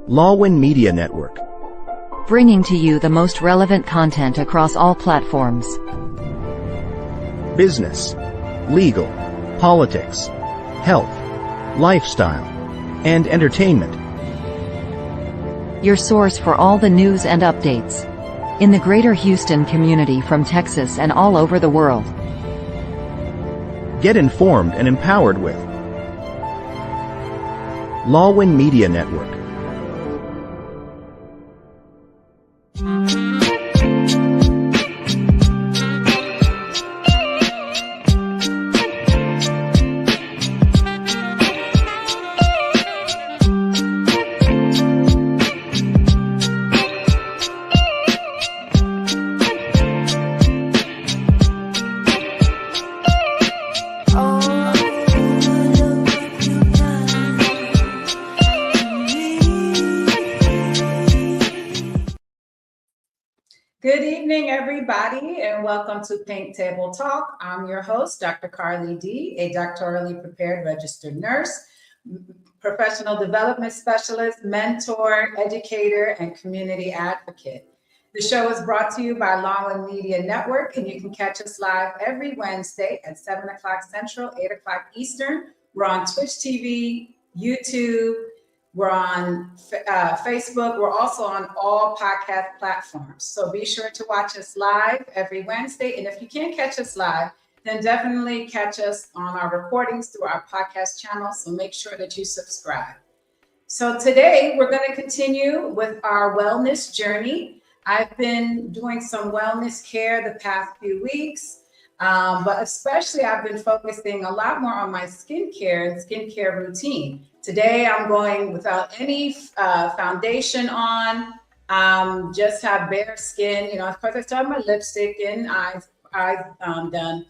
Lawin Media Network. Bringing to you the most relevant content across all platforms. Business, legal, politics, health, lifestyle, and entertainment. Your source for all the news and updates in the greater Houston community from Texas and all over the world. Get informed and empowered with Lawin Media Network. Good evening, everybody, and welcome to Pink Table Talk. I'm your host, Dr. Carly D., a doctorally prepared registered nurse, professional development specialist, mentor, educator, and community advocate. The show is brought to you by Lawin Media Network, and you can catch us live every Wednesday at 7 o'clock Central, 8 o'clock Eastern. We're on Twitch TV, YouTube, we're on Facebook. We're also on all podcast platforms. So be sure to watch us live every Wednesday. And if you can't catch us live, then definitely catch us on our recordings through our podcast channel. So make sure that you subscribe. So today we're going to continue with our wellness journey. I've been doing some wellness care the past few weeks, but especially I've been focusing a lot more on my skincare and skincare routine. Today, I'm going without any foundation on, just have bare skin. You know, of course, I still have my lipstick and eyes done.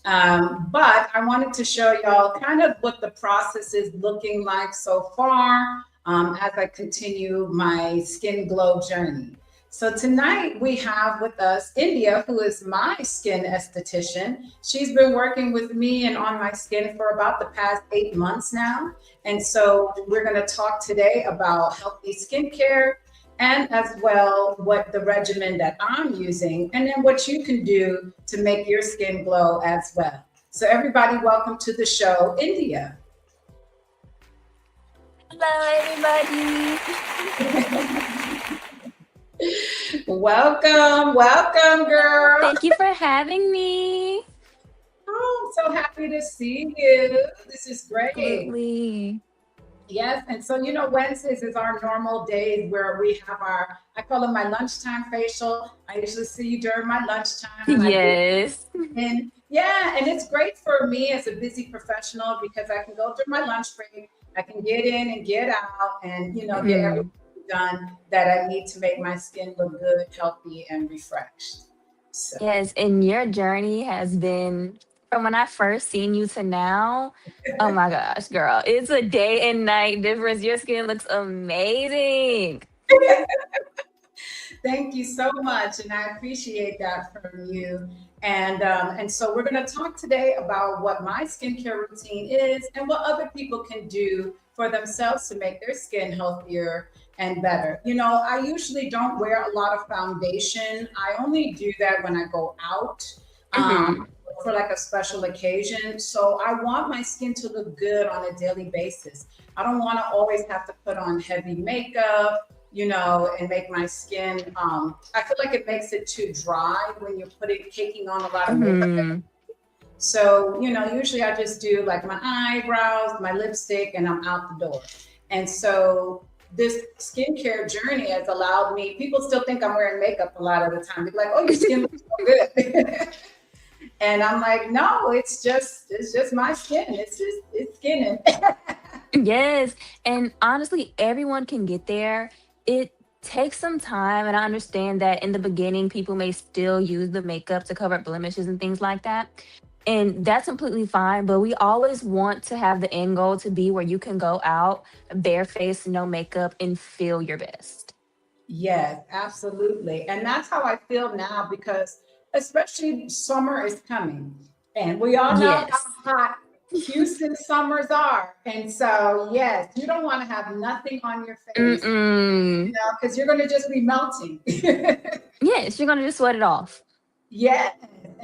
But I wanted to show y'all kind of what the process is looking like so far as I continue my skin glow journey. So tonight we have with us India, who is my skin esthetician. She's been working with me and on my skin for about the past 8 months now. And so we're going to talk today about healthy skincare and as well what the regimen that I'm using and then what you can do to make your skin glow as well. So everybody, welcome to the show, India. Hello, everybody. Welcome, girl. Thank you for having me. Oh, I'm so happy to see you. This is great. Absolutely. Yes, and so, you know, Wednesdays is our normal days where we have I call it my lunchtime facial. I usually see you during my lunchtime. Yes. And yeah, and it's great for me as a busy professional because I can go through my lunch break, I can get in and get out and, you know, get everything done that I need to make my skin look good, healthy, and refreshed. So. Yes, and your journey has been from when I first seen you to now. Oh my gosh, girl, it's a day and night difference. Your skin looks amazing. Thank you so much, and I appreciate that from you. And so we're going to talk today about what my skincare routine is and what other people can do for themselves to make their skin healthier and better. You know, I usually don't wear a lot of foundation. I only do that when I go out for like a special occasion. So I want my skin to look good on a daily basis. I don't want to always have to put on heavy makeup, you know, and make my skin, I feel like it makes it too dry when you're taking on a lot of makeup. So, you know, usually I just do like my eyebrows, my lipstick, and I'm out the door. And so this skincare journey has allowed me, people still think I'm wearing makeup a lot of the time. They're like, oh, your skin looks so good. And I'm like, no, it's just my skin. It's skinning. Yes. And honestly, everyone can get there. It takes some time. And I understand that in the beginning, people may still use the makeup to cover blemishes and things like that. And that's completely fine. But we always want to have the end goal to be where you can go out barefaced, no makeup, and feel your best. Yes, absolutely. And that's how I feel now because especially summer is coming. And we all know Yes. how hot Houston and summers are. And so, yes, you don't want to have nothing on your face, Mm-mm. because you're going to just be melting. Yes, you're gonna just sweat it off. Yes.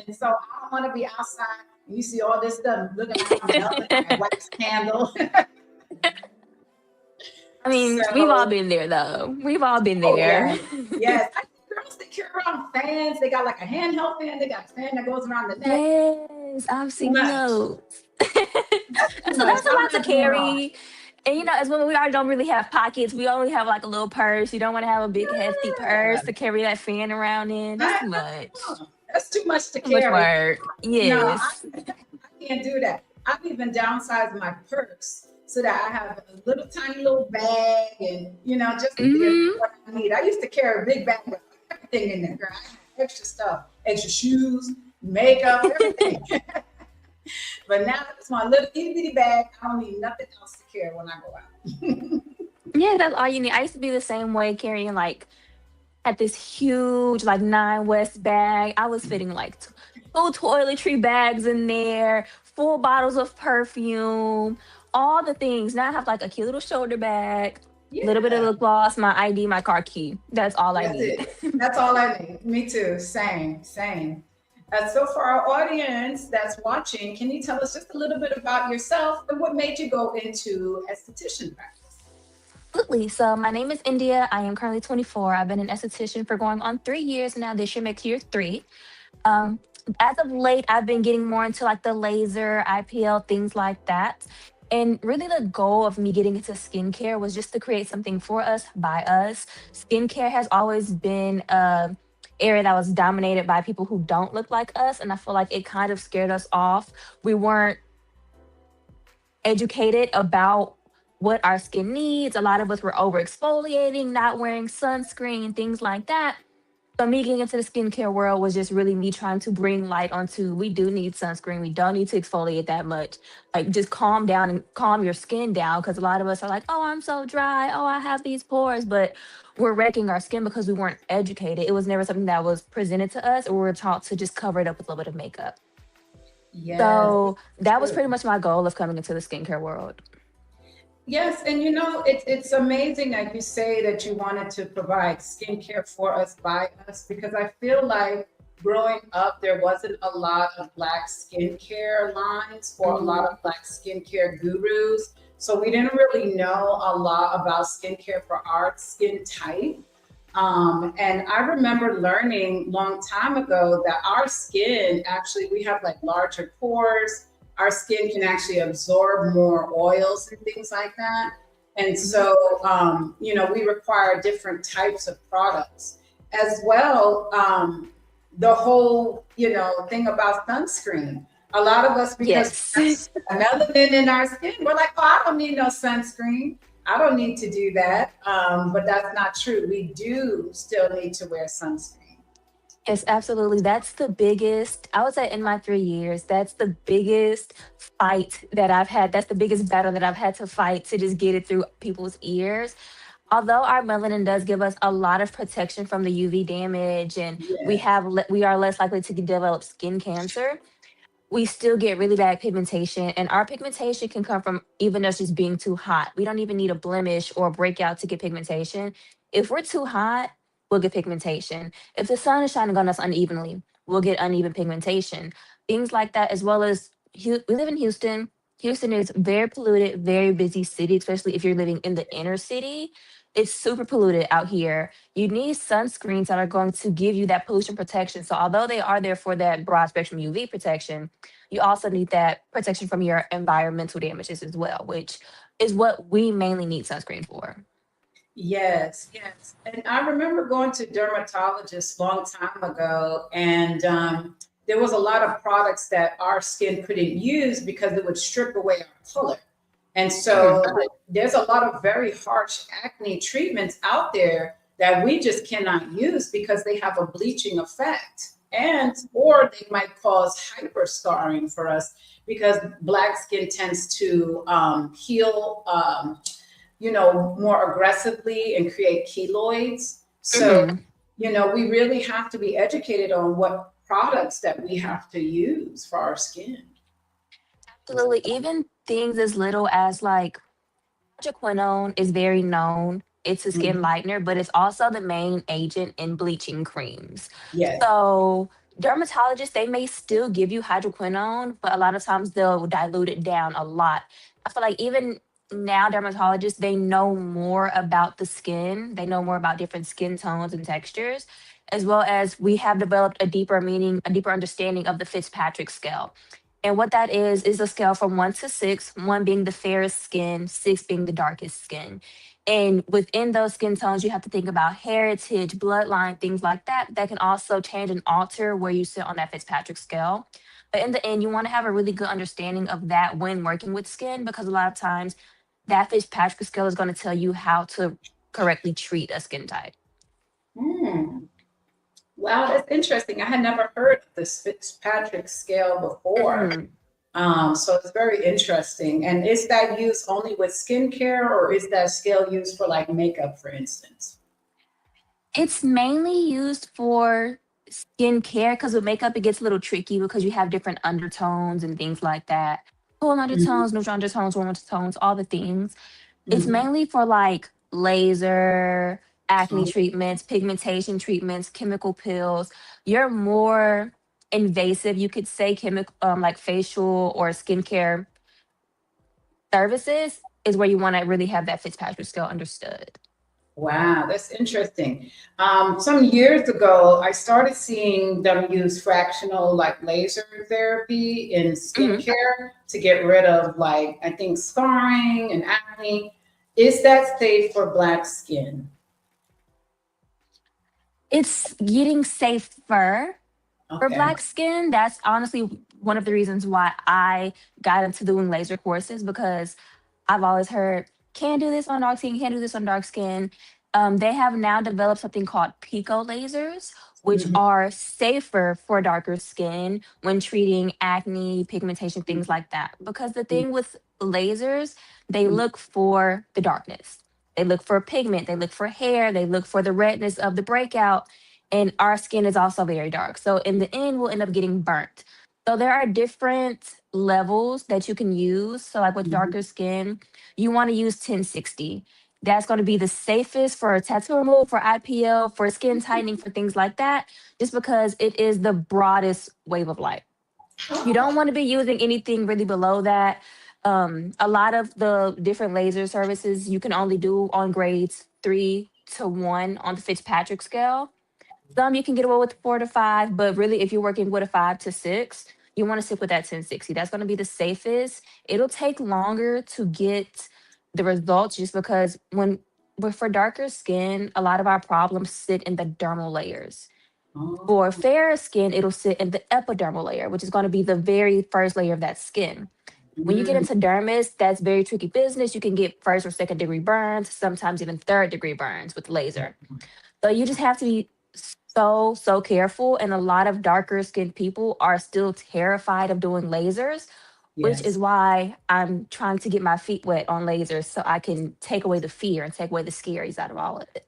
And so I don't want to be outside. And you see all this stuff looking like I'm melting like a wax candle. I mean, we've all So, been there though. We've all been oh, there. yes. Yes. I think girls, they carry around fans. They got like a handheld fan. They got a fan that goes around the neck. Yes, I've Too seen much. those. That's too So much. that's a I'm lot to not doing it all. carry. And as women, we already don't really have pockets. We only have like a little purse. You don't want to have a big hefty purse Yeah. to carry that fan around in. That's I too much. know. That's too much to Too much carry. work. No, Yes. I can't do that. I've even downsized my purse so that I have a little tiny little bag and, just to get Hmm. what I need. I used to carry a big bag with everything in there, girl. I had extra stuff, extra shoes, makeup, everything. But now it's my little itty bitty bag. I don't need nothing else to carry when I go out. Yeah, that's all you need. I used to be the same way, carrying like at this huge like 9 West bag. I was fitting like two toiletry bags in there, full bottles of perfume, all the things. Now I have like a cute little shoulder bag, a little bit of Yeah, lip gloss, my ID, my car key. That's all I that's need. it. That's all I need. Me too. Same, same. So for our audience that's watching, can you tell us just a little bit about yourself and what made you go into esthetician practice? Absolutely. So my name is India. I am currently 24. I've been an esthetician for going on 3 years now. This year makes year three. Um, as of late, I've been getting more into like the laser, IPL, things like that. And really, the goal of me getting into skincare was just to create something for us, by us. Skincare has always been a area that was dominated by people who don't look like us, and I feel like it kind of scared us off. We weren't educated about what our skin needs. A lot of us were over exfoliating, not wearing sunscreen, things like that. So me getting into the skincare world was just really me trying to bring light onto, we do need sunscreen. We don't need to exfoliate that much. Like just calm down and calm your skin down, because a lot of us are like, oh, I'm so dry. Oh, I have these pores, but we're wrecking our skin because we weren't educated. It was never something that was presented to us, or we were taught to just cover it up with a little bit of makeup. Yes, So that was true. pretty much my goal of coming into the skincare world. Yes, and it's amazing, like you say, that you wanted to provide skincare for us, by us, because I feel like growing up there wasn't a lot of Black skincare lines or a lot Mhm. of Black skincare gurus. So we didn't really know a lot about skincare for our skin type. And I remember learning long time ago that our skin actually, we have like larger pores. Our skin can actually absorb more oils and things like that. And Mhm. so, we require different types of products as well. The whole, thing about sunscreen. A lot of us, because Yes. we have melanin in our skin, we're like, oh, I don't need no sunscreen. I don't need to do that. But that's not true. We do still need to wear sunscreen. Yes, absolutely. That's the biggest, I would say in my 3 years, that's the biggest fight that I've had. That's the biggest battle that I've had to fight to just get it through people's ears. Although our melanin does give us a lot of protection from the UV damage, and Yes. we are less likely to develop skin cancer, we still get really bad pigmentation, and our pigmentation can come from even us just being too hot. We don't even need a blemish or a breakout to get pigmentation. If we're too hot, we'll get pigmentation. If the sun is shining on us unevenly, we'll get uneven pigmentation. Things like that, as well as we live in Houston. Houston is very polluted, very busy city, especially if you're living in the inner city. It's super polluted out here. You need sunscreens that are going to give you that pollution protection. So although they are there for that broad spectrum UV protection, you also need that protection from your environmental damages as well, which is what we mainly need sunscreen for. Yes, yes. And I remember going to dermatologists long time ago, and there was a lot of products that our skin couldn't use because it would strip away our color. And so Mhm. there's a lot of very harsh acne treatments out there that we just cannot use because they have a bleaching effect. And or they might cause hyper scarring for us because black skin tends to heal more aggressively and create keloids. So, Mhm. we really have to be educated on what products that we have to use for our skin. Absolutely. Even things as little as like hydroquinone is very known. It's a skin Mhm. lightener, but it's also the main agent in bleaching creams. Yes. So dermatologists, they may still give you hydroquinone, but a lot of times they'll dilute it down a lot. I feel like even now dermatologists, they know more about the skin. They know more about different skin tones and textures, as well as we have developed a deeper meaning, a deeper understanding of the Fitzpatrick scale. And what that is a scale from 1 to 6, 1 being the fairest skin, 6 being the darkest skin. And within those skin tones, you have to think about heritage, bloodline, things like that, that can also change and alter where you sit on that Fitzpatrick scale. But in the end, you want to have a really good understanding of that when working with skin, because a lot of times that Fitzpatrick scale is going to tell you how to correctly treat a skin type. Hmm. Wow, that's interesting. I had never heard of this Fitzpatrick scale before. Mhm. So it's very interesting. And is that used only with skincare, or is that scale used for like makeup, for instance? It's mainly used for skincare because with makeup it gets a little tricky because you have different undertones and things like that. Cool Mhm, undertones, neutral undertones, warm undertones, all the things. It's mhm. mainly for like laser, acne Oh, treatments, pigmentation treatments, chemical peels. You're more invasive, you could say chemical like facial or skincare services is where you want to really have that Fitzpatrick scale understood. wow, that's interesting. Some years ago, I started seeing them use fractional like laser therapy in Mhm. skincare to get rid of like, I think, scarring and acne. Is that safe for Black skin? It's getting safer for Okay. black skin. That's honestly one of the reasons why I got into doing laser courses because I've always heard can't do this on dark skin, can't do this on dark skin. They have now developed something called pico lasers, which Mhm. are safer for darker skin when treating acne, pigmentation, things like that. Because the thing with lasers, they look for the darkness. They look for pigment, they look for hair, they look for the redness of the breakout. And our skin is also very dark. So in the end, we'll end up getting burnt. So there are different levels that you can use. So like with Mhm. darker skin, you want to use 1060. That's going to be the safest for tattoo removal, for IPL, for skin tightening, for things like that, just because it is the broadest wave of light. You don't want to be using anything really below that. A lot of the different laser services you can only do on grades 3 to 1 on the Fitzpatrick scale. Some you can get away with 4 to 5, but really, if you're working with a 5 to 6, you want to stick with that 1060. That's going to be the safest. It'll take longer to get the results just because but for darker skin, a lot of our problems sit in the dermal layers. For Oh, fairer skin, it'll sit in the epidermal layer, which is going to be the very first layer of that skin. When you get mm, into dermis, that's very tricky business. You can get first or second degree burns, sometimes even third degree burns with laser. So you just have to be so careful. And a lot of darker skinned people are still terrified of doing lasers, which is yes. why I'm trying to get my feet wet on lasers so I can take away the fear and take away the scaries out of all of it.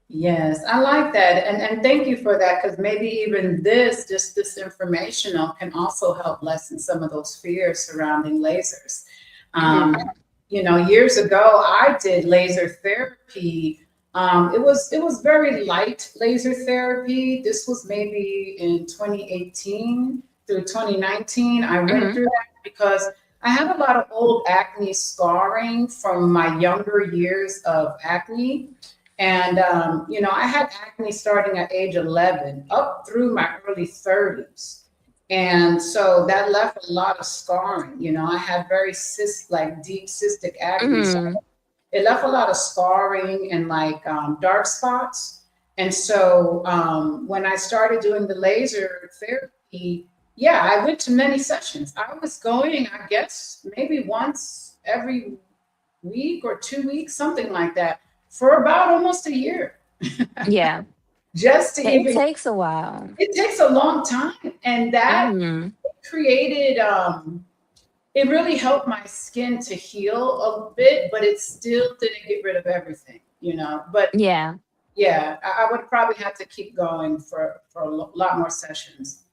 Yes, I like that. And thank you for that, because maybe even just this informational can also help lessen some of those fears surrounding lasers. Um, Mhm. Years ago I did laser therapy. It was very light laser therapy. This was maybe in 2018 through 2019. I went Mhm. through that because I have a lot of old acne scarring from my younger years of acne. And, I had acne starting at age 11 up through my early 30s. And so that left a lot of scarring. I had very like deep cystic acne. So Mhm. it left a lot of scarring and like dark spots. And so when I started doing the laser therapy, yeah, I went to many sessions. I was going, I guess, maybe once every week or 2 weeks, something like that, for about almost a year. Yeah. Just to It even, takes a while. it takes a long time. And that Mhm. created, it really helped my skin to heal a bit, but it still didn't get rid of everything. But Yeah. yeah, I would probably have to keep going for a lot more sessions.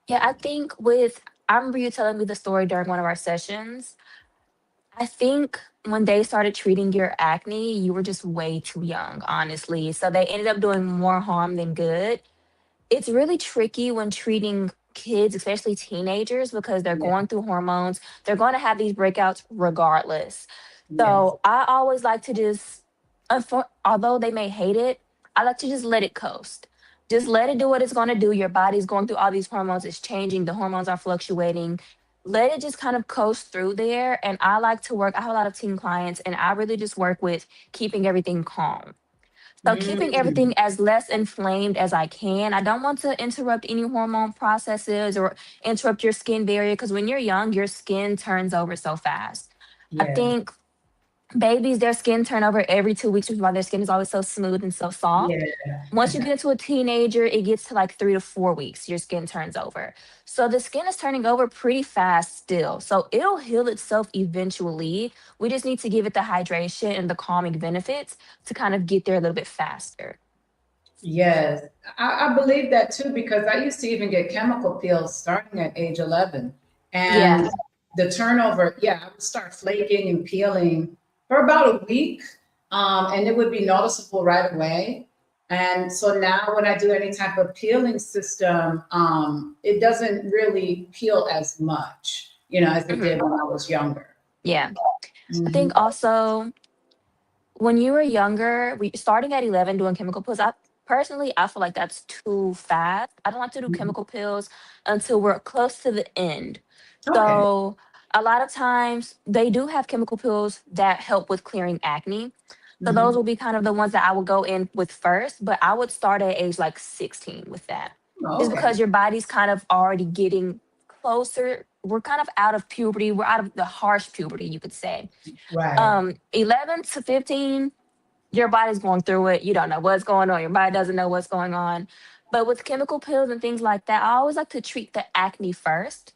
Yeah, I think with I remember you telling me the story during one of our sessions. I think when they started treating your acne, you were just way too young, honestly. So they ended up doing more harm than good. It's really tricky when treating kids, especially teenagers, because they're Yeah. going through hormones. They're going to have these breakouts regardless. Yes. So I always like to just, although they may hate it, I like to just let it coast. Just let it do what it's going to do. Your body's going through all these hormones. It's changing. The hormones are fluctuating. Let it just kind of coast through there. And I like to work, I have a lot of teen clients, and I really just work with keeping everything calm. So keeping Mm. everything as less inflamed as I can. I don't want to interrupt any hormone processes or interrupt your skin barrier because when you're young, your skin turns over so fast. I Yeah. think babies, their skin turn over every 2 weeks, which is why their skin is always so smooth and so soft. Yeah. Once you get into a teenager, it gets to like 3 to 4 weeks, your skin turns over. So the skin is turning over pretty fast still. So it'll heal itself eventually. We just need to give it the hydration and the calming benefits to kind of get there a little bit faster. Yes, I believe that too because I used to even get chemical peels starting at age 11. Yeah. And the turnover, yeah, I would start flaking and peeling for about a week. And it would be noticeable right away. And so now when I do any type of peeling system, it doesn't really peel as much, as it Mhm. did when I was younger. Yeah. I think Mhm. also when you were younger, we starting at 11 doing chemical pills. I feel like that's too fast. I don't like to do Mhm. chemical pills until we're close to the end. Okay. So a lot of times they do have chemical pills that help with clearing acne. So those Mhm. will be kind of the ones that I would go in with first, but I would start at age like 16 with that. Oh, Just okay. because your body's kind of already getting closer. We're kind of out of puberty. We're out of the harsh puberty, you could say. Right. 11 to 15, your body's going through it. You don't know what's going on. Your body doesn't know what's going on. But with chemical pills and things like that, I always like to treat the acne first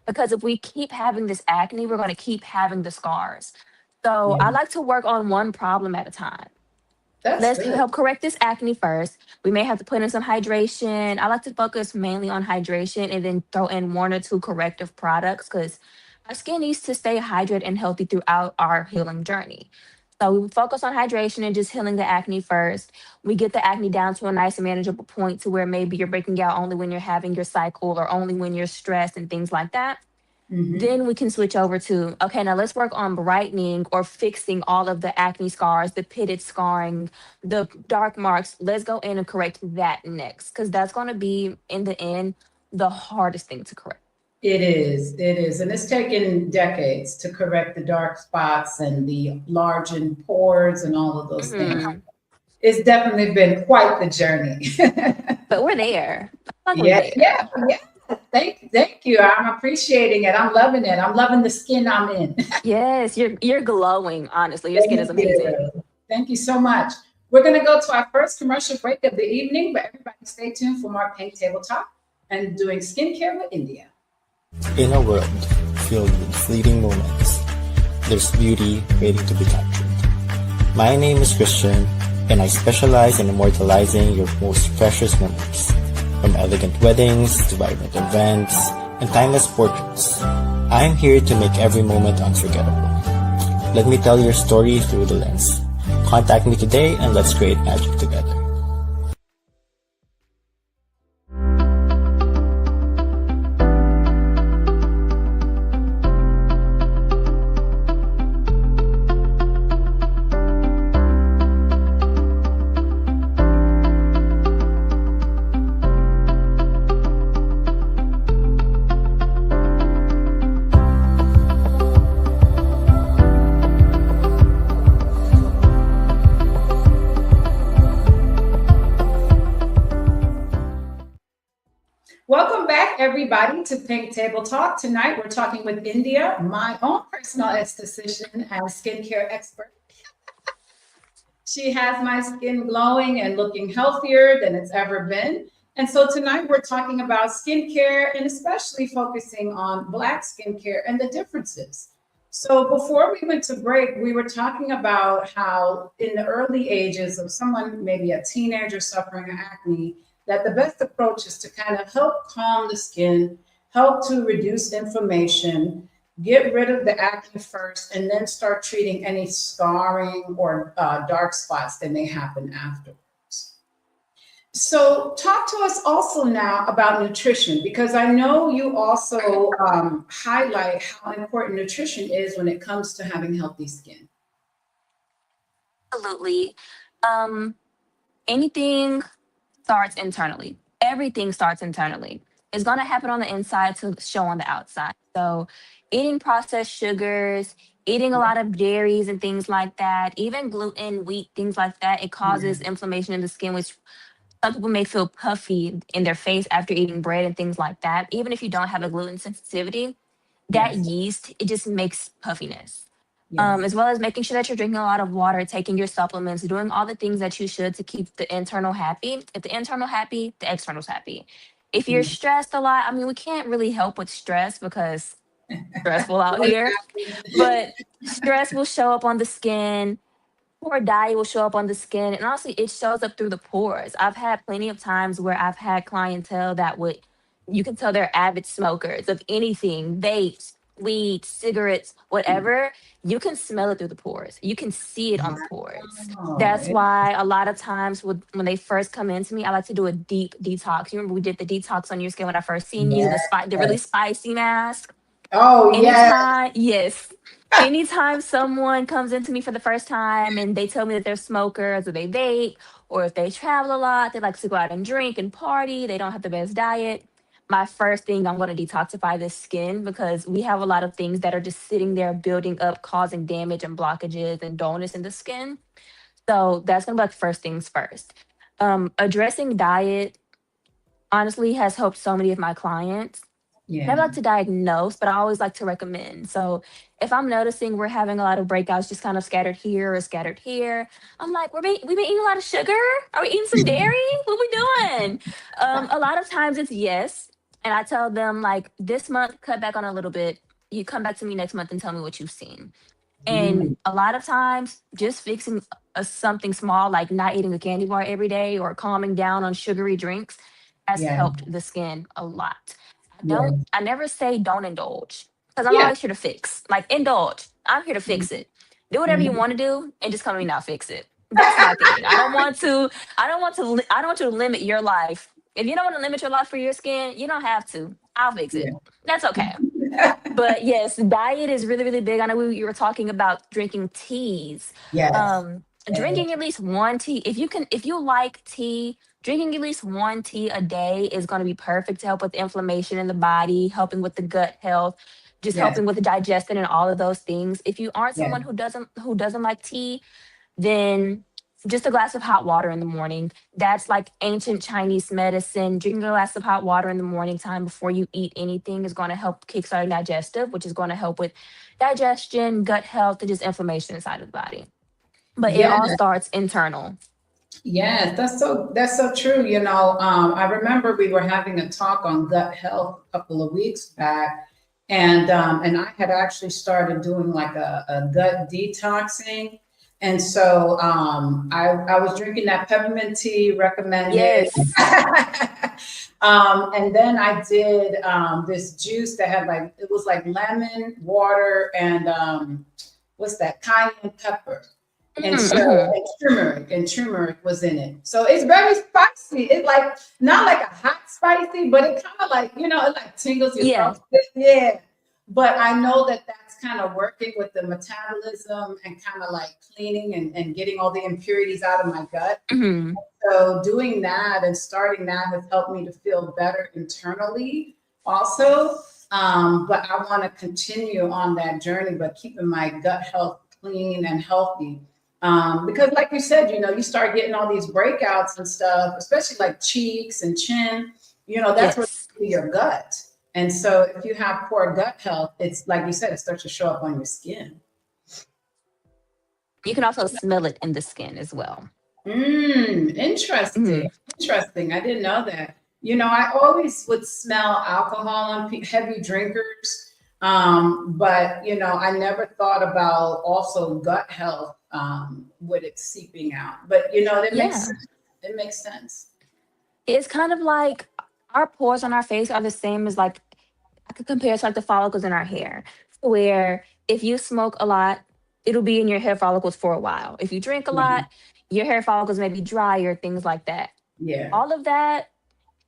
because if we keep having this acne, we're going to keep having the scars. So Yeah. I like to work on one problem at a time. That's Let's good. help correct this acne first. We may have to put in some hydration. I like to focus mainly on hydration and then throw in one or two corrective products because our skin needs to stay hydrated and healthy throughout our healing journey. So we focus on hydration and just healing the acne first. We get the acne down to a nice and manageable point to where maybe you're breaking out only when you're having your cycle or only when you're stressed and things like that. Hmm. Then we can switch over to, okay, now let's work on brightening or fixing all of the acne scars, the pitted scarring, the dark marks. Let's go in and correct that next because that's going to be, in the end, the hardest thing to correct. It is. It is. And it's taken decades to correct the dark spots and the large pores and all of those things. Hmm. It's definitely been quite the journey. But we're there. I feel like we're Yeah, there. yeah, yeah. Thank you. I'm appreciating it. I'm loving it. I'm loving the skin I'm in. Yes, you're glowing, honestly. Your skin is Thank amazing. you. Thank you so much. We're going to go to our first commercial break of the evening, but everybody stay tuned for more Pink Table Talk and doing skincare with India. In a world filled with fleeting moments, there's beauty waiting to be captured. My name is Christian, and I specialize in immortalizing your most precious memories. From elegant weddings to vibrant events and timeless portraits, I'm here to make every moment unforgettable. Let me tell your story through the lens. Contact me today and let's create magic together. Welcome back, everybody, to Pink Table Talk. Tonight, we're talking with India, my own personal esthetician and skincare expert. She has my skin glowing and looking healthier than it's ever been. And so tonight, we're talking about skincare and especially focusing on Black skincare and the differences. So before we went to break, we were talking about how in the early ages of someone, maybe a teenager suffering acne, that the best approach is to kind of help calm the skin help to reduce inflammation, get rid of the acne first, and then start treating any scarring or dark spots that may happen afterwards. So talk to us also now about nutrition, because I know you also highlight how important nutrition is when it comes to having healthy skin. Absolutely. Um, Anything starts internally. Everything starts internally. It's going to happen on the inside to show on the outside. So, eating processed sugars, eating a lot of dairies and things like that, even gluten, wheat, things like that, it Yeah. causes inflammation in the skin, which some people may feel puffy in their face after eating bread and things like that. Even if you don't have a gluten sensitivity, that Yes. yeast, it just makes puffiness. Yes. As well as making sure that you're drinking a lot of water, taking your supplements, doing all the things that you should to keep the internal happy. If the internal happy, the external's happy. If you're Mm. stressed a lot, I mean, we can't really help with stress because stressful out here, Exactly. but stress will show up on the skin. Poor diet will show up on the skin, and honestly, it shows up through the pores. I've had plenty of times where I've had clientele that would, you can tell they're avid smokers of anything, vapes, weed, cigarettes, whatever. You can smell it through the pores. You can see it on the pores. Wow. That's why a lot of times when they first come into me, I like to do a deep detox. You remember we did the detox on your skin when I first seen you, Yes. the really spicy mask. Oh, yes. Anytime, yes. Anytime someone comes into me for the first time and they tell me that they're smokers or they vape, or if they travel a lot, they like to go out and drink and party, they don't have the best diet. My first thing, I'm going to detoxify this skin because we have a lot of things that are just sitting there building up, causing damage and blockages and dullness in the skin. So that's going to be like first things first. Addressing diet honestly has helped so many of my clients. Never Yeah. like to diagnose, but I always like to recommend. So if I'm noticing we're having a lot of breakouts just kind of scattered here or scattered here, I'm like, we've been eating a lot of sugar? Are we eating some dairy? What we doing? A lot of times it's yes. And I tell them like this month, cut back on a little bit. You come back to me next month and tell me what you've seen. And Mm. a lot of times just fixing something small, like not eating a candy bar every day or calming down on sugary drinks has Yeah. helped the skin a lot. Yeah. I never say don't indulge because I'm Yeah. always here to fix. Like indulge. I'm here to fix it. Do whatever you Mhm. want to do and just come to me now fix it. That's my thing. I don't want you to limit your life. If you don't want to limit your life for your skin, you don't have to. I'll fix it. That's okay. But yes, diet is really, really big. I know you were talking about drinking teas. Yes. Yes. Drinking at least one tea. If you like tea, drinking at least one tea a day is going to be perfect to help with inflammation in the body, helping with the gut health, just Yes. helping with the digestion and all of those things. If you aren't Yes. someone who doesn't like tea, then just a glass of hot water in the morning. That's like ancient Chinese medicine. Drinking a glass of hot water in the morning time before you eat anything is going to help kickstart your digestive, which is going to help with digestion, gut health, and just inflammation inside of the body. But it Yeah. all starts internal. Yes, that's so true. I remember we were having a talk on gut health a couple of weeks back, and I had actually started doing like a gut detoxing, and so I was drinking that peppermint tea recommended, Yes. and then I did this juice that had like it was like lemon water and what's that cayenne pepper. And so, Mm-hmm. and turmeric was in it. So it's very spicy. It's like not like a hot spicy, but it kind of like, it like tingles your Yeah. throat. Yeah. But I know that that's kind of working with the metabolism and kind of like cleaning and getting all the impurities out of my gut. Hmm. So doing that and starting that has helped me to feel better internally also. But I want to continue on that journey, but keeping my gut health clean and healthy. Because like you said, you start getting all these breakouts and stuff, especially like cheeks and chin, that's where Yes. your gut. And so if you have poor gut health, it's like you said, it starts to show up on your skin. You can also smell it in the skin as well. Interesting. Hmm. Interesting. I didn't know that. I always would smell alcohol on heavy drinkers. But I never thought about also gut health with it seeping out. But that makes Yeah. sense. It makes sense. It's kind of like our pores on our face are the same as like I could compare it to like the follicles in our hair, where if you smoke a lot, it'll be in your hair follicles for a while. If you drink a lot, Mhm. your hair follicles may be drier, things like that. Yeah. All of that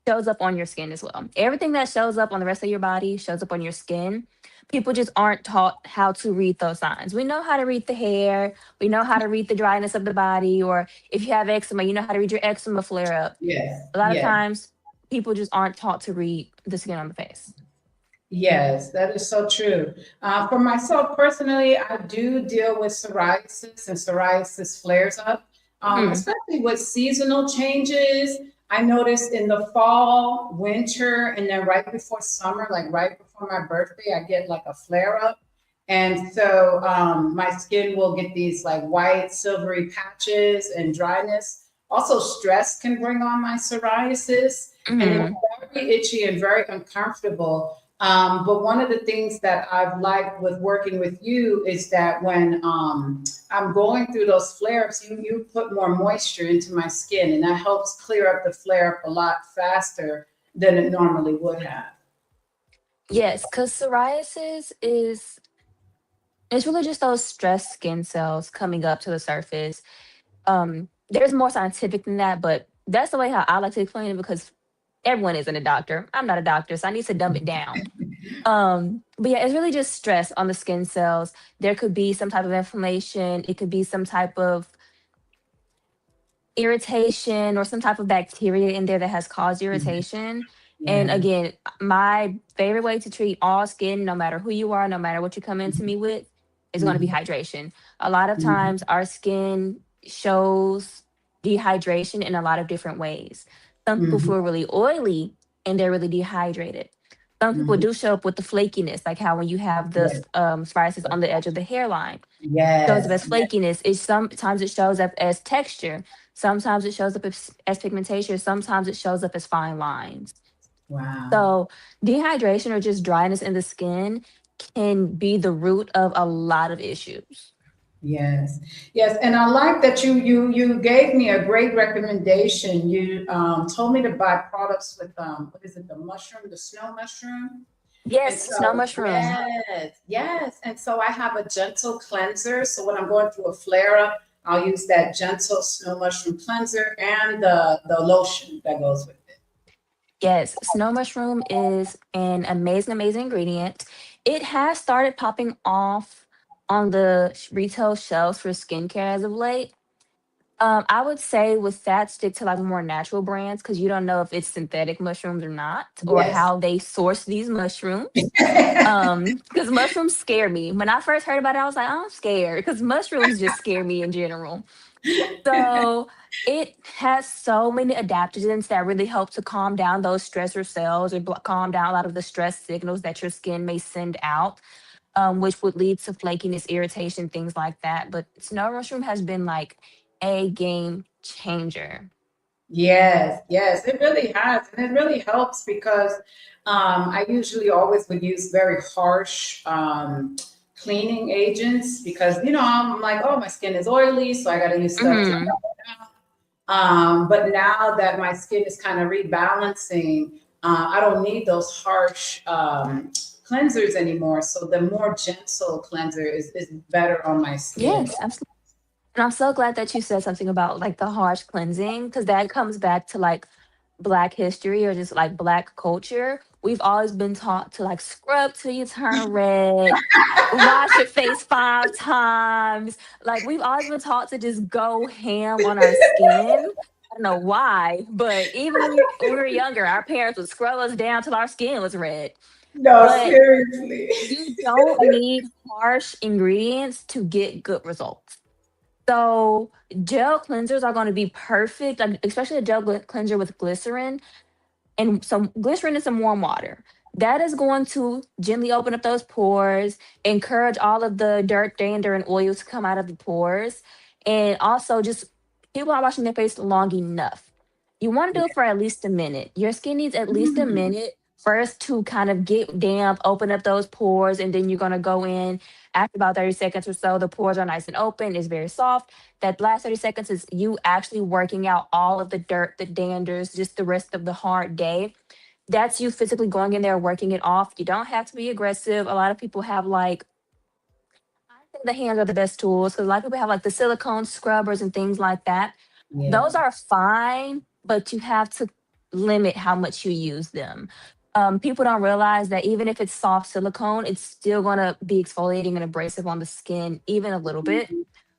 shows up on your skin as well. Everything that shows up on the rest of your body shows up on your skin. People just aren't taught how to read those signs. We know how to read the hair, we know how to read the dryness of the body, or if you have eczema, you know how to read your eczema flare up. Yes. A lot of Yes. times, people just aren't taught to read the skin on the face. Yes, that is so true. For myself personally, I do deal with psoriasis, and psoriasis flares up, Mm, especially with seasonal changes. I notice in the fall, winter, and then right before summer, like right before my birthday, I get like a flare up. And so my skin will get these like white, silvery patches and dryness. Also, stress can bring on my psoriasis, and it's mhm. very itchy and very uncomfortable. But one of the things that I've liked with working with you is that when I'm going through those flare-ups, you put more moisture into my skin, and that helps clear up the flare-up a lot faster than it normally would have. Yes, because psoriasis is it's really just those stressed skin cells coming up to the surface. There's more scientific than that, but that's the way how I like to explain it because everyone isn't a doctor. I'm not a doctor, so I need to dumb it down. But yeah, it's really just stress on the skin cells. There could be some type of inflammation. It could be some type of irritation or some type of bacteria in there that has caused irritation. And Yeah. again, my favorite way to treat all skin, no matter who you are, no matter what you come into me with, is going to be Mhm. hydration. A lot of Mhm. times, our skin shows dehydration in a lot of different ways. Some people Mhm. feel really oily and they're really dehydrated. Some people Mhm. do show up with the flakiness, like how when you have this Yes. psoriasis on the edge of the hairline shows up Yes. as flakiness. It sometimes it shows up as texture. Sometimes it shows up as pigmentation. Sometimes it shows up as fine lines. Wow. So dehydration or just dryness in the skin can be the root of a lot of issues. Yes, yes, and I like that you gave me a great recommendation. You told me to buy products with what is it, the mushroom, the snow mushroom, and Yes, snow so mushroom. yes, yes, and so I have a gentle cleanser. So when I'm going through a flare up, I'll use that gentle snow mushroom cleanser and the lotion that goes with it. Yes, snow mushroom is an amazing, amazing ingredient. It has started popping off on the retail shelves for skincare as of late. I would say with that, stick to like more natural brands because you don't know if it's synthetic mushrooms or not, or Yes. how they source these mushrooms. Because mushrooms scare me. When I first heard about it, I was like, I'm scared because mushrooms just scare me in general. So it has so many adaptogens that really help to calm down those stressor cells or calm down a lot of the stress signals that your skin may send out, which would lead to flakiness, irritation, things like that. But snow mushroom has been like a game changer. Yes, yes, it really has. And it really helps because I usually always would use very harsh cleaning agents because, I'm like, oh, my skin is oily, so I got to use stuff to Hmm. calm it down. But now that my skin is kind of rebalancing, I don't need those harsh cleansers anymore. So the more gentle cleanser is better on my skin. Yes, absolutely. And I'm so glad that you said something about like the harsh cleansing because that comes back to like Black history or just like Black culture. We've always been taught to like scrub till you turn red, wash your face 5 times. Like we've always been taught to just go ham on our skin. I don't know why, but even when we were younger, our parents would scrub us down till our skin was red. No, But seriously. you don't need harsh ingredients to get good results. So gel cleansers are going to be perfect, like, especially a cleanser with glycerin and some glycerin and some warm water. That is going to gently open up those pores, encourage all of the dirt, dander, and oil to come out of the pores, and also just people are washing their face long enough. You want to do it for at least a minute. Your skin needs at least a Mm. minute first to kind of get damp, open up those pores, and then you're going to go in after about 30 seconds or so. The pores are nice and open, it's very soft. That last 30 seconds is you actually working out all of the dirt, the danders, just the rest of the hard day. That's you physically going in there, working it off. You don't have to be aggressive. A lot of people have like, I think the hands are the best tools because a lot of people have like the silicone scrubbers and things like that. Yeah. Those are fine, but you have to limit how much you use them. People don't realize that even if it's soft silicone, it's still going to be exfoliating and abrasive on the skin, even a little bit,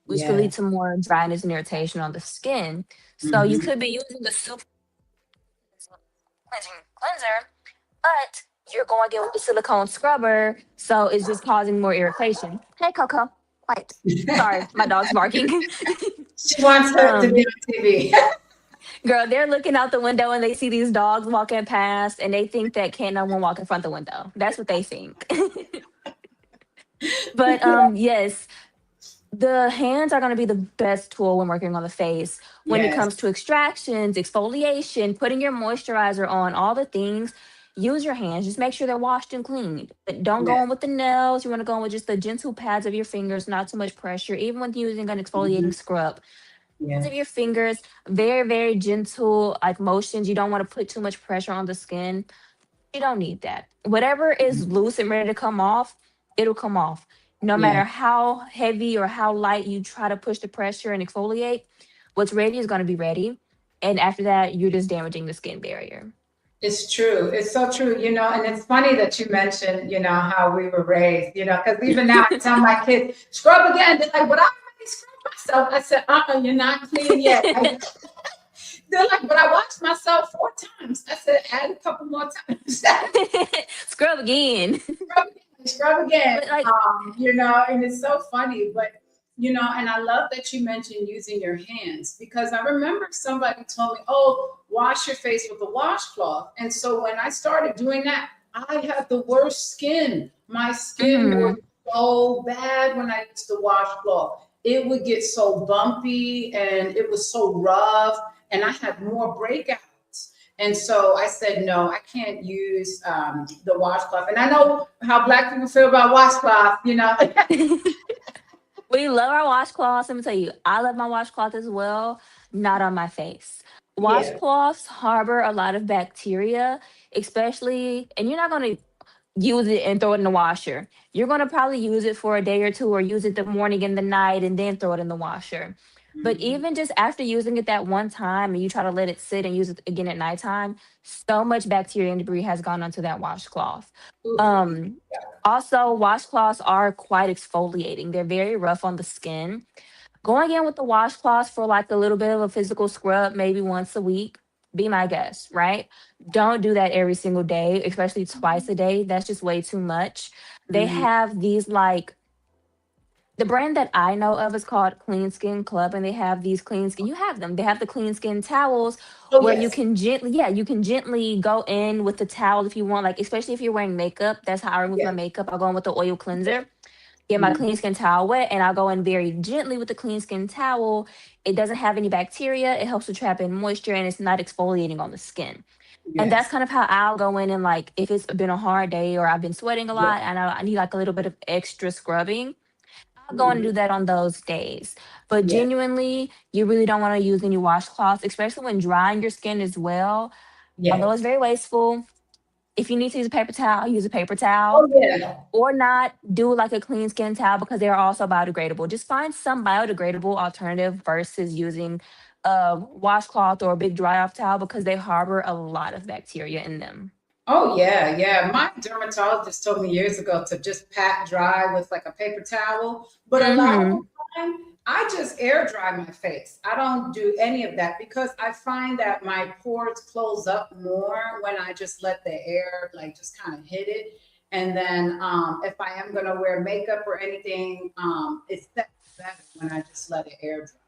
which could Yeah. lead to more dryness and irritation on the skin. So you Mhm. could be using the super cleansing cleanser, but you're going in with the silicone scrubber, so it's just causing more irritation. Hey, Coco, quiet. Sorry, my dog's barking. She wants her to be um, on TV. Girl, they're looking out the window and they see these dogs walking past, and they think that can't no one walk in front of the window. That's what they think. But yes, the hands are going to be the best tool when working on the face. When it Yes. comes to extractions, exfoliation, putting your moisturizer on, all the things, use your hands. Just make sure they're washed and cleaned. But don't go Yeah. in with the nails. You want to go in with just the gentle pads of your fingers, not too much pressure. Even when using an Mhm. exfoliating scrub, pads Yeah. of your fingers, very, very gentle, like motions. You don't want to put too much pressure on the skin. You don't need that. Whatever is loose and ready to come off, it'll come off. No Yeah. matter how heavy or how light you try to push the pressure and exfoliate, what's ready is going to be ready. And after that, you're just damaging the skin barrier. It's true. It's so true. And it's funny that you mentioned, how we were raised, because even now I tell my kids, scrub again. They're like, but I already scrubbed myself. I said, you're not clean yet. They're like, but I washed myself 4 times. I said, add a couple more times. Scrub again. Scrub again. But like, And it's so funny, but and I love that you mentioned using your hands because I remember somebody told me, oh, wash your face with a washcloth. And so when I started doing that, I had the worst skin. My skin was mhm. so bad when I used the washcloth. It would get so bumpy and it was so rough, and I had more breakouts. And so I said, no, I can't use the washcloth. And I know how Black people feel about washcloth. We love our washcloths. Let me tell you, I love my washcloth as well, not on my face. Yeah. Washcloths harbor a lot of bacteria, especially, and you're not going to use it and throw it in the washer. You're going to probably use it for a day or two, or use it the morning and the night and then throw it in the washer. But Mhm. even just after using it that one time and you try to let it sit and use it again at nighttime, so much bacteria and debris has gone onto that washcloth. Oof. Um, Also, washcloths are quite exfoliating. They're very rough on the skin. Going in with the washcloths for like a little bit of a physical scrub, maybe once a week, be my guest, right? Don't do that every single day, especially twice a day. That's just way too much. They Mhm. have these like, the brand that I know of is called Clean Skin Club, and they have these clean skin. You have them. They have the clean skin towels Oh, where you yes. can gently, yeah, you can gently go in with the towel if you want. Like, especially if you're wearing makeup, that's how I remove my Yes. makeup. I'll go in with the oil Yes. cleanser, get my Mhm. clean skin towel wet, and I'll go in very gently with the clean skin towel. It doesn't have any bacteria. It helps to trap in moisture, and it's not exfoliating on the skin. And that's Yes. kind of how I'll go in, and like if it's been a hard day or I've been sweating a Yes. lot and I need like a little bit of extra scrubbing, I'll go and Mhm. do that on those days. But Yes. genuinely, you really don't want to use any washcloths, especially when drying your skin as well. Although Yes. it's very wasteful, if you need to use a paper towel, use a paper Oh, towel. yeah. Or not, do like a clean skin towel because they are also biodegradable. Just find some biodegradable alternative versus using a washcloth or a big dry off towel because they harbor a lot of bacteria in them. Oh, yeah. Yeah. My dermatologist told me years ago to just pat dry with like a paper towel. But a lot of the Mm-hmm. time, I just air dry my face. I don't do any of that because I find that my pores close up more when I just let the air like just kind of hit it. And then if I am going to wear makeup or anything, it's that better when I just let it air dry.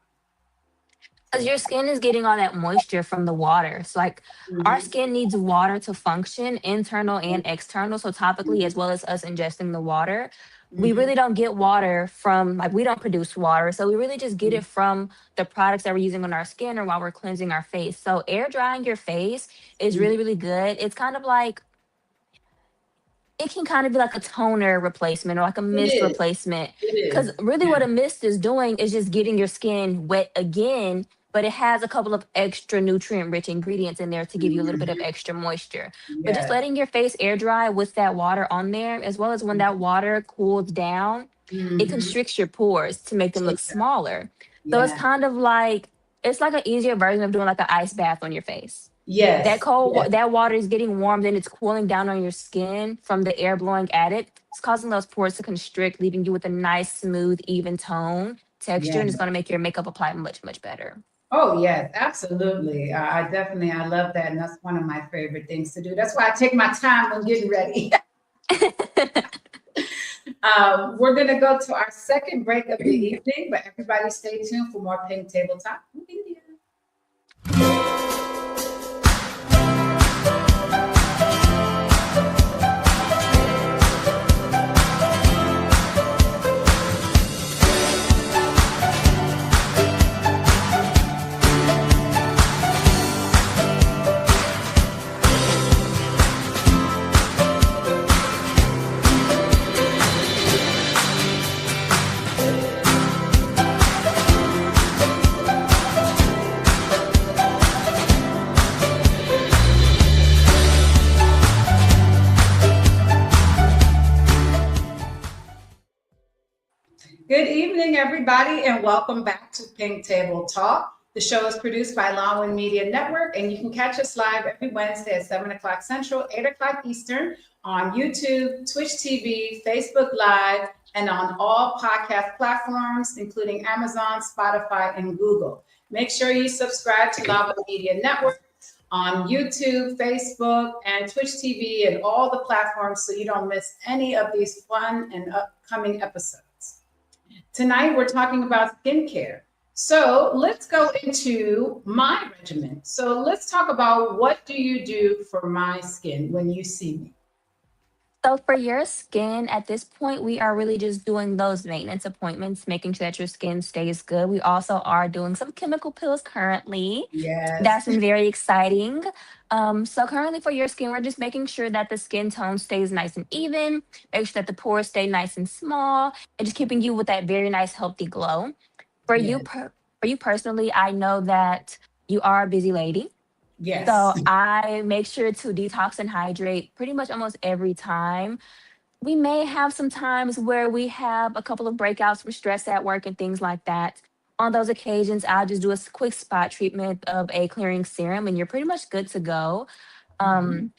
Because So, your skin is getting all that moisture from the water. So, like, our mhm. skin needs water to function, internal and external. So, topically, as well as us ingesting the water, we Mhm. really don't get water from, like, we don't produce water. So, we really just get Mhm. it from the products that we're using on our skin or while we're cleansing our face. So, air drying your face is Mhm. really, really good. It's kind of like, it can kind of be like a toner replacement or like a It mist is. replacement. It Because is. really, Yeah. what a mist is doing is just getting your skin wet again, but it has a couple of extra nutrient rich ingredients in there to give you a little bit of Mhm. extra moisture. But just Yes. letting your face air dry with that water on there, as well as when that water cools down, it Mm-hmm. constricts your pores to make them look smaller. So it's Yeah. kind of like it's like an easier version of doing like an ice bath on your face. Yes. Yes. That water is getting warm, then it's cooling down on your skin from the air blowing at it. It's causing those pores to constrict, leaving you with a nice, smooth, even tone texture, Yeah. and it's going to make your makeup apply much, much better. Oh, yes, absolutely. I definitely, I love that. And that's one of my favorite things to do. That's why I take my time when getting ready. We're going to go to our second break of the evening, but everybody stay tuned for more Pink Table Talk. Good evening, everybody, and welcome back to Pink Table Talk. The show is produced by Lawin Media Network, and you can catch us live every Wednesday at 7 o'clock Central, 8 o'clock Eastern on YouTube, Twitch TV, Facebook Live, and on all podcast platforms, including Amazon, Spotify, and Google. Make sure you subscribe to Lawin Media Network on YouTube, Facebook, and Twitch TV, and all the platforms so you don't miss any of these fun and upcoming episodes. Tonight, we're talking about skincare. So let's go into my regimen. So let's talk about what do you do for my skin when you see me? So for your skin, at this point, we are really just doing those maintenance appointments, making sure that your skin stays good. We also are doing some chemical peels currently. Yes. That's been very exciting. So currently for your skin, we're just making sure that the skin tone stays nice and even, make sure that the pores stay nice and small, and just keeping you with that very nice, healthy glow. For you, Yes. for you personally, I know that you are a busy lady. Yes. So I make sure to detox and hydrate pretty much almost every time. We may have some times where we have a couple of breakouts for stress at work and things like that. On those occasions, I'll just do a quick spot treatment of a clearing serum and you're pretty much good to go. Mhm. Um,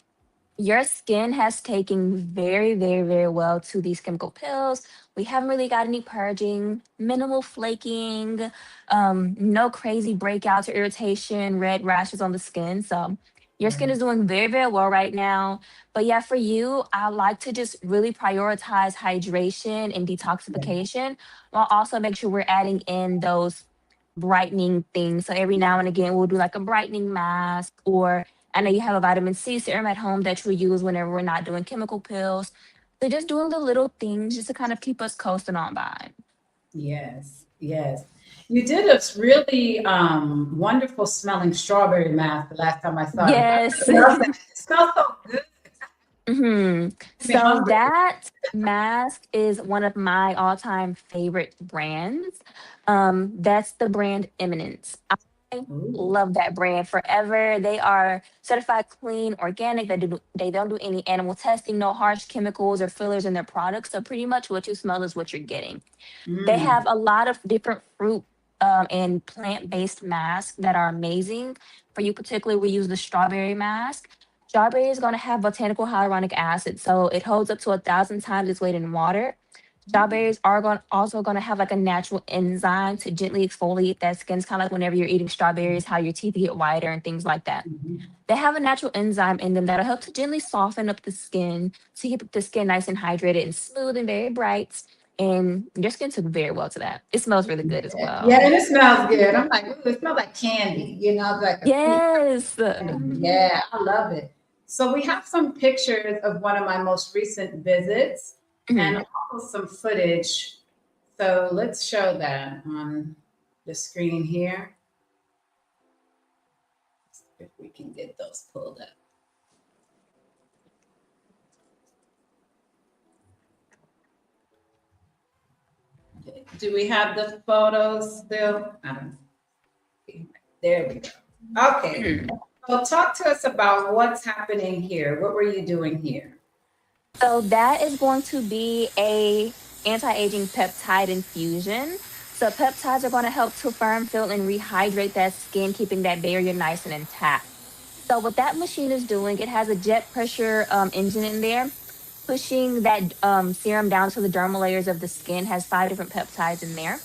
your skin has taken very, very, very well to these chemical pills. We haven't really got any purging, minimal flaking, no crazy breakouts or irritation, red rashes on the skin. So your skin Yes. is doing very, very well right now. But yeah, for you, I like to just really prioritize hydration and Yes. detoxification while also make sure we're adding in those brightening things. So every now and again, we'll do like a brightening mask, or I know you have a vitamin C serum at home that you'll use whenever we're not doing chemical pills. So just doing the little things just to kind of keep us coasting on by. Yes. Yes. You did a really wonderful smelling strawberry mask the last time I saw it. I Yes. love that. It smells so good. hmm Makes me So hungry. that mask is one of my all-time favorite brands. That's the brand Eminence. I Ooh. love that brand forever. They are certified clean, organic. They don't do any animal testing, no harsh chemicals or fillers in their products. So pretty much what you smell is what you're getting. They Mm. have a lot of different fruit and plant-based masks that are amazing. For you particularly, we use the strawberry mask. Strawberry is going to have botanical hyaluronic acid, so it holds up to 1,000 times its weight in water. Strawberries are also going to have like a natural enzyme to gently exfoliate that skin. It's kind of like whenever you're eating strawberries, how your teeth get whiter and things like that. Mhm. They have a natural enzyme in them that'll help to gently soften up the skin to keep the skin nice and hydrated and smooth and very bright. And your skin took very well to that. It smells really good as Yeah, well. and it smells good. I'm like, ooh, it smells like candy, like a sweet Yes. candy. Yeah, I love it. So we have some pictures of one of my most recent visits and Mhm. also some footage. So let's show that on the screen here. If we can get those pulled up. Okay. Do we have the photos still? I don't know. There we go. Okay. So talk to us about what's happening here. What were you doing here? So that is going to be a anti-aging peptide infusion. So peptides are going to help to firm, fill, and rehydrate that skin, keeping that barrier nice and intact. So what that machine is doing, it has a jet pressure engine in there, pushing that serum down to the dermal layers of the skin. Has 5 different peptides in there.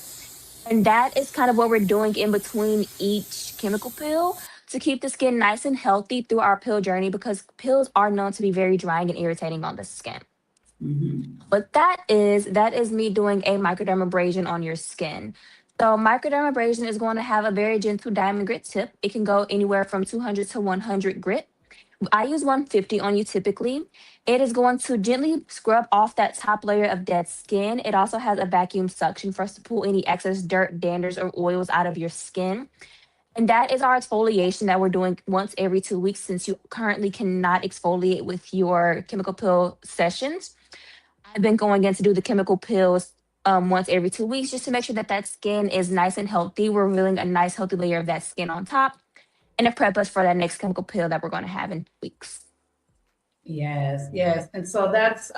And that is kind of what we're doing in between each chemical pill to keep the skin nice and healthy through our pill journey, because pills are known to be very drying and irritating on the skin. What that is me doing a microdermabrasion on your skin. So microdermabrasion is going to have a very gentle diamond grit tip. It can go anywhere from 200 to 100 grit. I use 150 on you typically. It is going to gently scrub off that top layer of dead skin. It also has a vacuum suction for us to pull any excess dirt, danders, or oils out of your skin. And that is our exfoliation that we're doing once every 2 weeks, since you currently cannot exfoliate with your chemical pill sessions. I've been going in to do the chemical pills once every 2 weeks, just to make sure that that skin is nice and healthy. We're revealing a nice healthy layer of that skin on top, and to prep us for that next chemical pill that we're going to have in weeks. Yes, yes. And so that's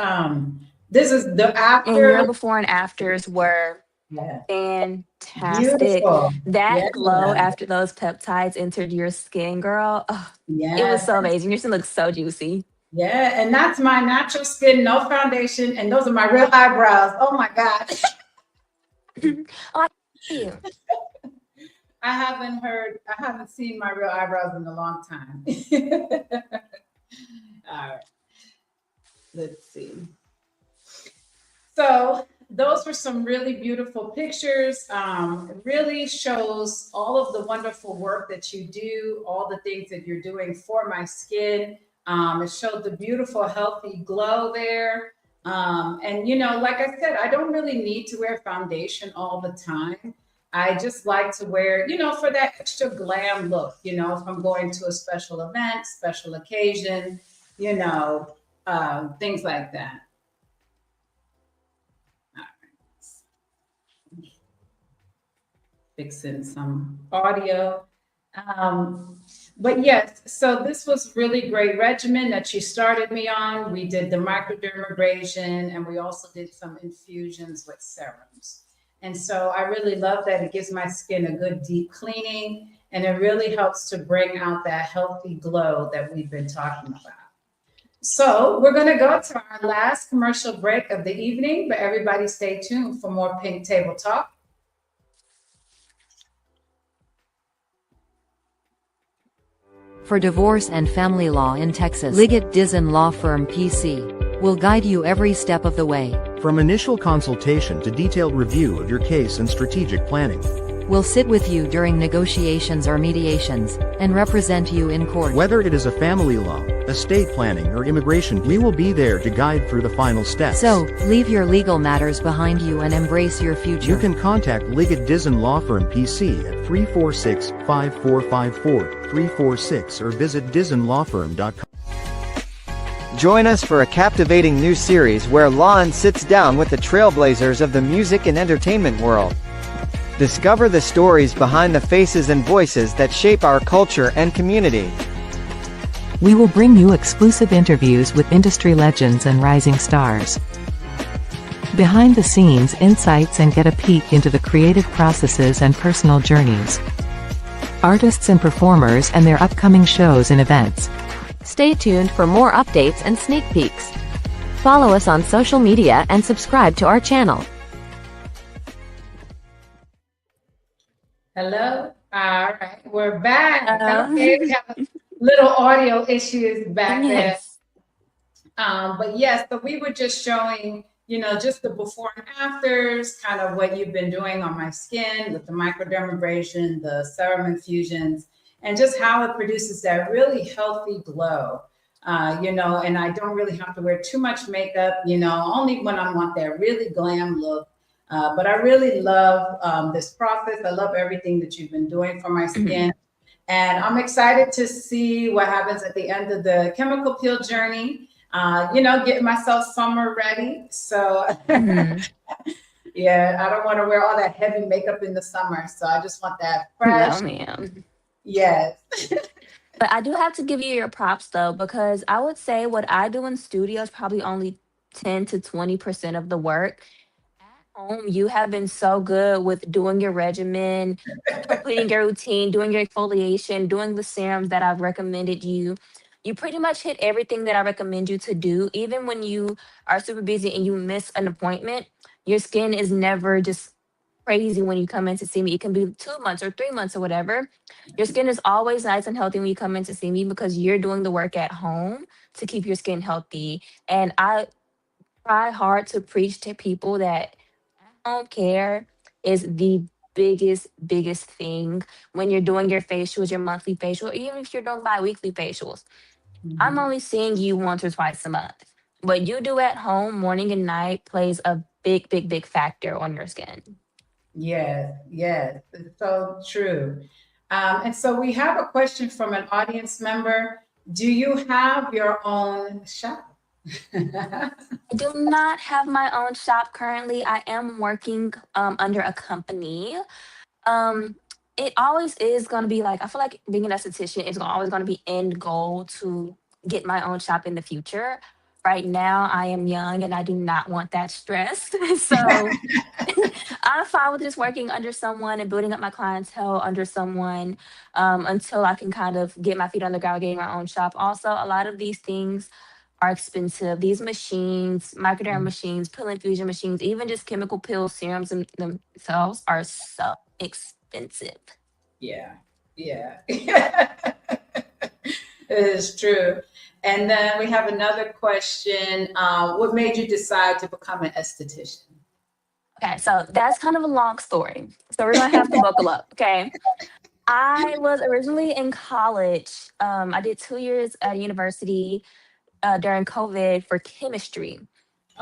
this is the And your after. before and afters were Yeah. fantastic. Beautiful. That Yeah. glow after those peptides entered your skin, girl. Oh, it was Yes. so amazing. Your skin looks so juicy. Yeah. And that's my natural skin, no foundation. And those are my real eyebrows. Oh my God. Oh, I see you. I haven't seen my real eyebrows in a long time. All right. Let's see. So those were some really beautiful pictures. It really shows all of the wonderful work that you do, all the things that you're doing for my skin. It showed the beautiful, healthy glow there. And, like I said, I don't really need to wear foundation all the time. I just like to wear, for that extra glam look, if I'm going to a special event, special occasion, things like that. All right. Fixing some audio. But yes, so this was really great regimen that you started me on. We did the microdermabrasion, and we also did some infusions with serums. And so I really love that. It gives my skin a good deep cleaning, and it really helps to bring out that healthy glow that we've been talking about. So we're going to go to our last commercial break of the evening, but everybody stay tuned for more Pink Table Talk. For divorce and family law in Texas, Liggett Dizon Law Firm PC will guide you every step of the way. From initial consultation to detailed review of your case and strategic planning. We'll sit with you during negotiations or mediations, and represent you in court. Whether it is a family law, estate planning, or immigration, we will be there to guide through the final steps. So, leave your legal matters behind you and embrace your future. You can contact Liggett Dizon Law Firm PC at 346-5454-346 or visit DizonLawFirm.com. Join us for a captivating new series where Lawin sits down with the trailblazers of the music and entertainment world. Discover the stories behind the faces and voices that shape our culture and community. We will bring you exclusive interviews with industry legends and rising stars. Behind the scenes insights and get a peek into the creative processes and personal journeys. Artists and performers and their upcoming shows and events. Stay tuned for more updates and sneak peeks. Follow us on social media and subscribe to our channel. Hello. All right, we're back. Okay, we have little audio issues back there. But yes, so we were just showing, just the before and afters, kind of what you've been doing on my skin with the microdermabrasion, the serum infusions, and just how it produces that really healthy glow. And I don't really have to wear too much makeup, only when I want that really glam look. But I really love this process. I love everything that you've been doing for my skin. And I'm excited to see what happens at the end of the chemical peel journey, getting myself summer ready. So, yeah, I don't want to wear all that heavy makeup in the summer. So I just want that fresh, Yes. But I do have to give you your props though, because I would say what I do in studio is probably only 10 to 20% of the work. Home, you have been so good with doing your regimen, completing your routine, doing your exfoliation, doing the serums that I've recommended you. You pretty much hit everything that I recommend you to do. Even when you are super busy and you miss an appointment, your skin is never just crazy when you come in to see me. It can be 2 months or 3 months or whatever. Your skin is always nice and healthy when you come in to see me because you're doing the work at home to keep your skin healthy. And I try hard to preach to people that home care is the biggest thing when you're doing your facials, your monthly facial, or even if you're doing bi-weekly facials. I'm Mhm. only seeing you once or twice a month. What you do at home morning and night plays a big factor on your skin. Yes, yes, it's so true. And so we have a question from an audience member. Do you have your own shop? I do not have my own shop currently. I am working under a company. Um, it always is gonna be like I feel like being an esthetician is always gonna be end goal to get my own shop in the future. Right now, I am young and I do not want that stress. So I'm fine with just working under someone and building up my clientele under someone until I can kind of get my feet on the ground, getting my own shop. Also, a lot of these things are expensive. These machines, microderm machines, pill infusion machines, even just chemical pill serums themselves are so expensive. Yeah, yeah. It is true. And then we have another question. What made you decide to become an esthetician? Okay, so that's kind of a long story. So we're gonna have to buckle up. Okay. I was originally in college. I did 2 years at university during COVID for chemistry.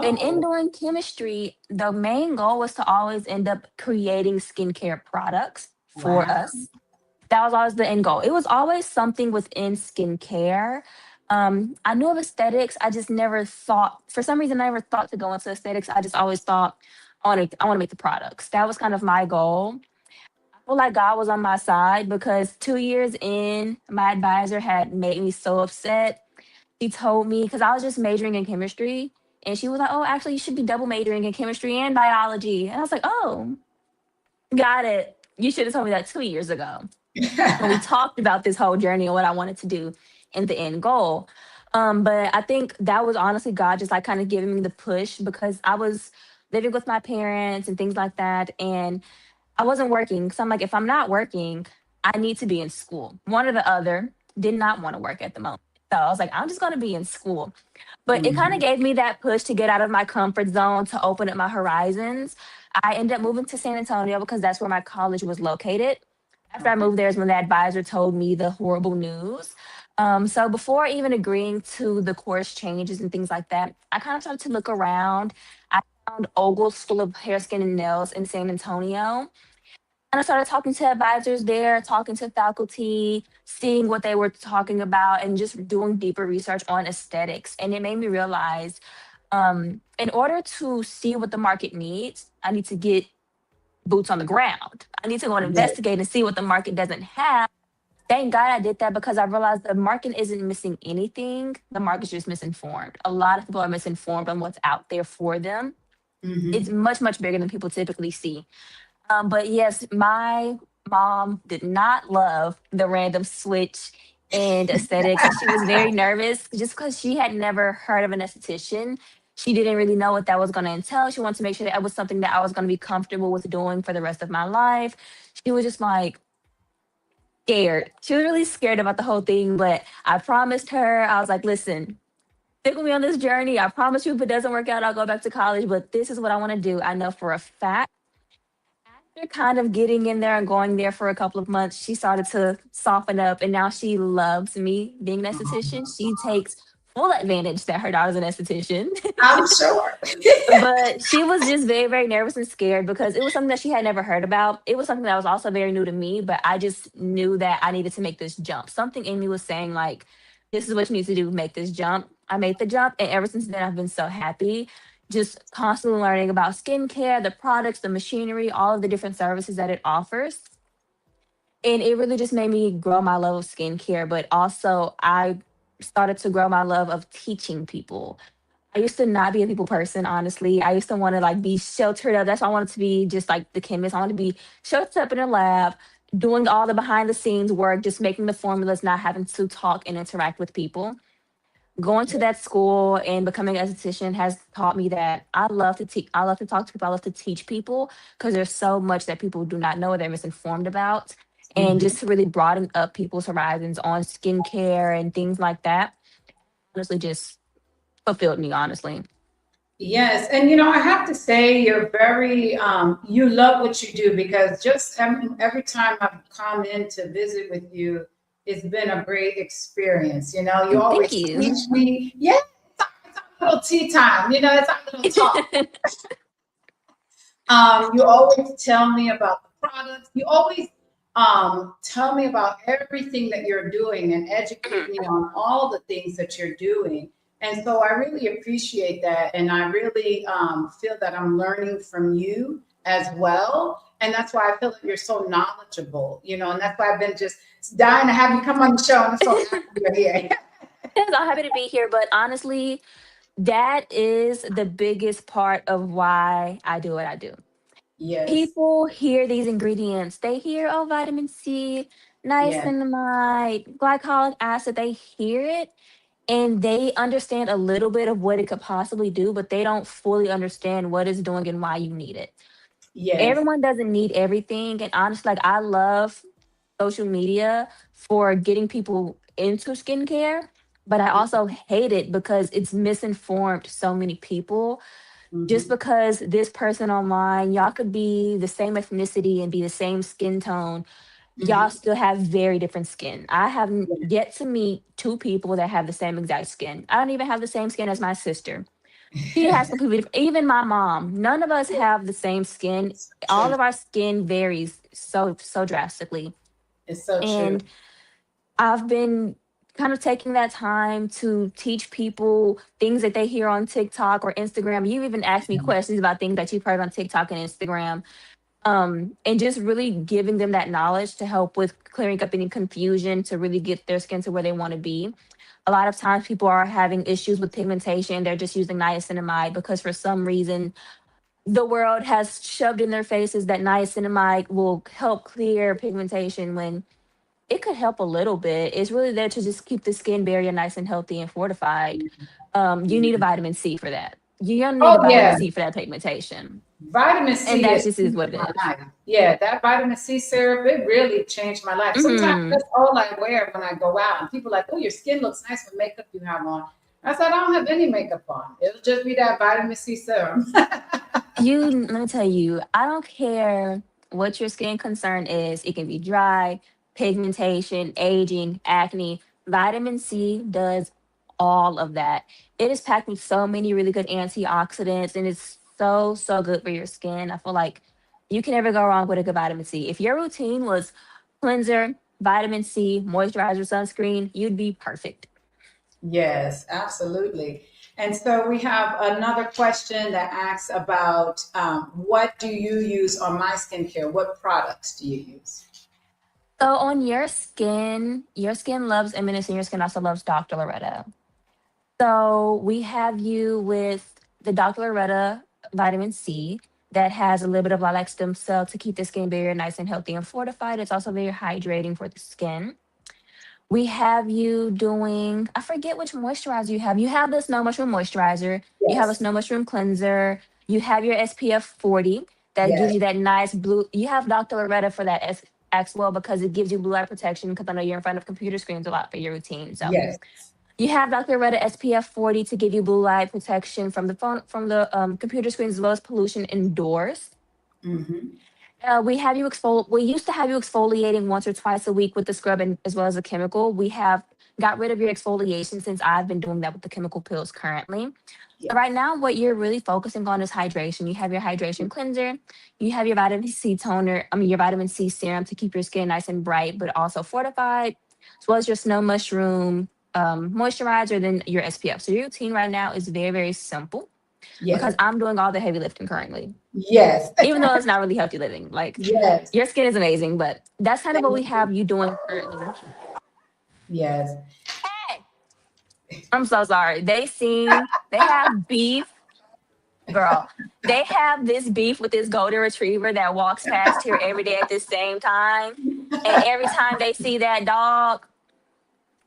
And in Oh, doing chemistry, the main goal was to always end up creating skincare products for wow. us. That was always the end goal. It was always something within skincare. I knew of aesthetics. I just never thought, for some reason, I never thought to go into aesthetics. I just always thought, I want to make the products. That was kind of my goal. I feel like God was on my side because 2 years in, my advisor had made me so upset. She told me, because I was just majoring in chemistry, and she was like, "Oh, actually, you should be double majoring in chemistry and biology." And I was like, "Oh, got it. You should have told me that 2 years ago when we talked about this whole journey and what I wanted to do and the end goal." But I think that was honestly God just like kind of giving me the push because I was living with my parents and things like that. And I wasn't working. So I'm like, if I'm not working, I need to be in school. One or the other. Did not want to work at the moment. So I was like, I'm just going to be in school. But it kind of Mhm. gave me that push to get out of my comfort zone, to open up my horizons. I ended up moving to San Antonio because that's where my college was located. After I Okay. moved there is when the advisor told me the horrible news. So before even agreeing to the course changes and things like that, I kind of started to look around. I found Ogle School of Hair, Skin, and Nails in San Antonio. And I started talking to advisors there, talking to faculty, seeing what they were talking about, and just doing deeper research on aesthetics. And it made me realize in order to see what the market needs, I need to get boots on the ground. I need to go and Yes. investigate and see what the market doesn't have. Thank God I did that because I realized the market isn't missing anything. The market's just misinformed. A lot of people are misinformed on what's out there for them. It's Mhm. much bigger than people typically see. But yes, my mom did not love the random switch in aesthetics. She was very nervous just because she had never heard of an esthetician. She didn't really know what that was going to entail. She wanted to make sure that it was something that I was going to be comfortable with doing for the rest of my life. She was just like scared. She was really scared about the whole thing. But I promised her, I was like, listen, stick with me on this journey. I promise you, if it doesn't work out, I'll go back to college. But this is what I want to do. I know for a fact after kind of getting in there and going there for a couple of months, she started to soften up and now she loves me being an esthetician. She takes full advantage that her daughter's an esthetician. I'm sure. But she was just very nervous and scared because it was something that she had never heard about. It was something that was also very new to me, but I just knew that I needed to make this jump. Something in me was saying, like, this is what you need to do, make this jump. I made the jump, and ever since then, I've been so happy. Just constantly learning about skincare, the products, the machinery, all of the different services that it offers. And it really just made me grow my love of skincare, but also I started to grow my love of teaching people. I used to not be a people person, honestly. I used to want to like be sheltered up. That's why I wanted to be just like the chemist. I wanted to be sheltered up in a lab, doing all the behind the scenes work, just making the formulas, not having to talk and interact with people. Going to that school and becoming a esthetician has taught me that I love to teach. I love to talk to people. I love to teach people because there's so much that people do not know or they're misinformed about. And Mhm. just to really broaden up people's horizons on skincare and things like that, honestly, just fulfilled me, honestly. Yes, and I have to say you're very you love what you do, because just every time I've come in to visit with you, it's been a great experience. You Thank always you. teach me. Yeah, it's our little tea time. It's our little talk. You always tell me about the products. You always tell me about everything that you're doing and educate me on all the things that you're doing. And so I really appreciate that. And I really feel that I'm learning from you as well. And that's why I feel that you're so knowledgeable, and that's why I've been just dying to have you come on the show. And I'm so happy you're here. Yes, I'm happy to be here, but honestly, that is the biggest part of why I do what I do. Yes, People hear these ingredients. They hear, oh, vitamin C, yes, niacinamide, glycolic acid. They hear it and they understand a little bit of what it could possibly do, but they don't fully understand what it's doing and why you need it. yes. Everyone doesn't need everything. And honestly, like I love social media for getting people into skincare, but I also hate it because it's misinformed so many people. Just Mhm, because this person online, y'all could be the same ethnicity and be the same skin tone, y'all mhm. still have very different skin. I have Yeah, yet to meet two people that have the same exact skin. I don't even have the same skin as my sister. She has completely different, even my mom. None of us have the same skin. All true. of our skin varies so drastically. It's so true. And I've been kind of taking that time to teach people things that they hear on TikTok or Instagram. You even asked me questions about things that you've heard on TikTok and Instagram. And just really giving them that knowledge to help with clearing up any confusion to really get their skin to where they want to be. A lot of times people are having issues with pigmentation. They're just using niacinamide because for some reason the world has shoved in their faces that niacinamide will help clear pigmentation when it could help a little bit. It's really there to just keep the skin barrier nice and healthy and fortified. You need a vitamin C for that. You're gonna need a Oh vitamin yeah, C for that pigmentation. vitamin And C that's has just is changed what my it is. life. Yeah, that vitamin C syrup, it really changed my life. Sometimes Mhm. that's all I wear when I go out, and people are like, "Oh, your skin looks nice with makeup you have on." I said, "I don't have any makeup on. It'll just be that vitamin C serum." Let me tell you, I don't care what your skin concern is. It can be dry, pigmentation, aging, acne. Vitamin C does all of that. It is packed with so many really good antioxidants and it's so good for your skin. I feel like you can never go wrong with a good vitamin C. If your routine was cleanser, vitamin C, moisturizer, sunscreen, you'd be perfect. Yes, absolutely. And so we have another question that asks about what do you use on my skincare? What products do you use? So on your skin loves Eminence and your skin also loves Dr. Loretta. So we have you with the Dr. Loretta vitamin C that has a little bit of lilac stem cell to keep the skin barrier nice and healthy and fortified. It's also very hydrating for the skin. We have you doing, I forget which moisturizer you have. You have the snow mushroom moisturizer, you have a Yes, snow mushroom cleanser, you have your SPF 40 that gives yes, you that nice blue. You have Dr. Loretta for that as well because it gives you blue light protection because I know you're in front of computer screens a lot for your routine. So yes. you have Dr. Loretta SPF 40 to give you blue light protection from the phone, from the computer screens as well as pollution indoors. Hmm. We have you exfol. We used to have you exfoliating once or twice a week with the scrub and as well as a chemical. We have got rid of your exfoliation since I've been doing that with the chemical pills currently. So right Yes. now, what you're really focusing on is hydration. You have your hydration cleanser, you have your vitamin C toner, your vitamin C serum to keep your skin nice and bright, but also fortified, as well as your snow mushroom moisturizer, then your SPF. So your routine right now is very simple. Yes. because I'm doing all the heavy lifting currently. Yes. Even though it's not really healthy living. Like Yes. your skin is amazing, but that's kind of what we Thank you. have you doing currently. Yes. Hey, I'm so sorry. They have beef, girl. They have this beef with this golden retriever that walks past here every day at the same time. And every time they see that dog,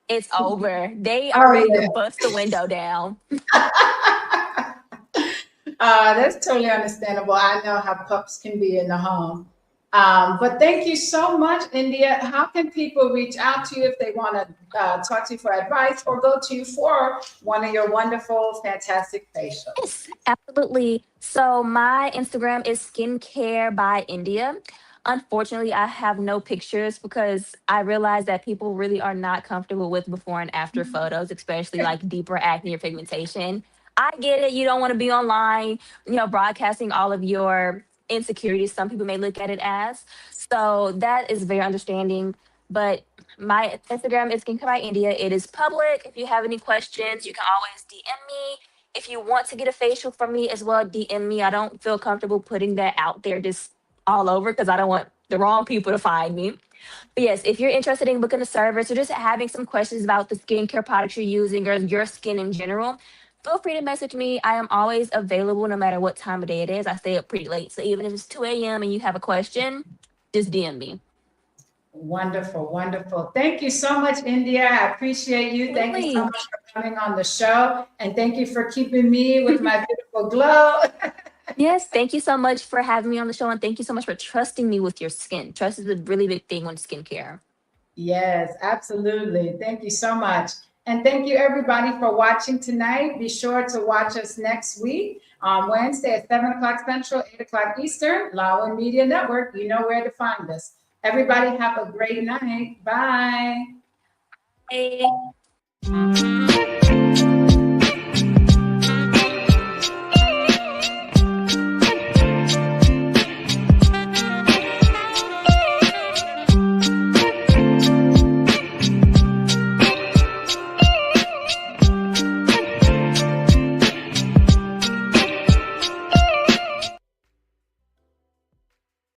it's over. They are Oh ready to yeah. bust the window down. That's totally understandable. I know how pups can be in the home. But thank you so much, India. How can people reach out to you if they want to talk to you for advice or go to you for one of your wonderful, fantastic facials? Yes, absolutely. So my Instagram is skincare by India. Unfortunately, I have no pictures because I realize that people really are not comfortable with before and after photos, especially like deeper acne or pigmentation. I get it. You don't want to be online, broadcasting all of your insecurities. Some people may look at it as. So that is very understanding. But my Instagram is skincare by India. It is public. If you have any questions, you can always DM me. If you want to get a facial from me as well, DM me. I don't feel comfortable putting that out there just all over because I don't want the wrong people to find me. But yes, if you're interested in booking a service or just having some questions about the skincare products you're using or your skin in general, feel free to message me. I am always available no matter what time of day it is. I stay up pretty late. So even if it's 2 a.m. and you have a question, just DM me. Wonderful, wonderful. Thank you so much, India. I appreciate you. Thank you so Absolutely. much for coming on the show. And thank you for keeping me with my beautiful glow. Yes, thank you so much for having me on the show. And thank you so much for trusting me with your skin. Trust is a really big thing on skincare. Yes, absolutely. Thank you so much. And thank you, everybody, for watching tonight. Be sure to watch us next week on Wednesday at 7 o'clock Central, 8 o'clock Eastern, Lawin Media Network. You know where to find us. Everybody have a great night. Bye. Bye.